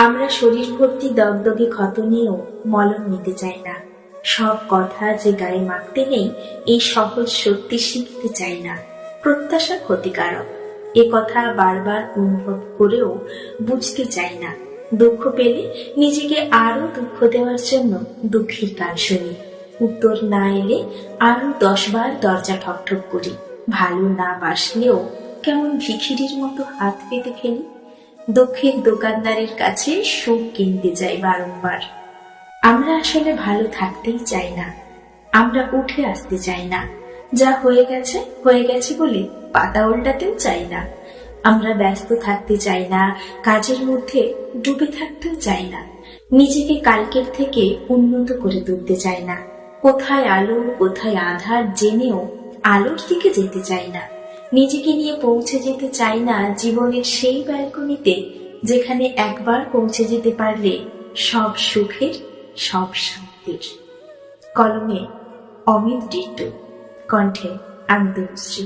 আমরা শরীর ভর্তি দগদগে ক্ষত নিয়েও মলম নিতে চাই না। সব কথা যে গায়ে মাখতে নেই, এই সহজ সত্যি শিখতে চাই না। প্রত্যাশা ক্ষতিকারক, এ কথা বারবার অনুভব করেও বুঝতে চাই না। দুঃখ পেলে নিজেকে আরো দুঃখ দেওয়ার জন্য দুঃখের গান শুনি। উত্তর না এলে আরো 10 বার দরজা ঠকঠক করি। ভালো না বাসলেও কেমন ভিখিরির মতো হাত পেতে ফেলি। দুঃখের দোকানদারের কাছে সুখ কিনতে যাই বারংবার। আমরা আসলে ভালো থাকতেই চাই না, আমরা উঠে আসতে চাই না। যা হয়ে গেছে হয়ে গেছে বলে পাতা উল্টাতেও চাই না। আমরা ব্যস্ত থাকতে চাই না, কাজের মধ্যে ডুবে থাকতেও চাই না। নিজেকে কালকের থেকে উন্নত করে তুলতে চাই না। কোথায় আলো কোথায় আধার জেনেও আলোর দিকে যেতে চাই না। নিজেকে নিয়ে পৌঁছে যেতে চাই না জীবনের সেই ব্যালকনিতে, যেখানে একবার পৌঁছে যেতে পারলে সব সুখের, সব শান্তির। কলমে অমিত ডিট্টু, কণ্ঠে আমি তনুশ্রী।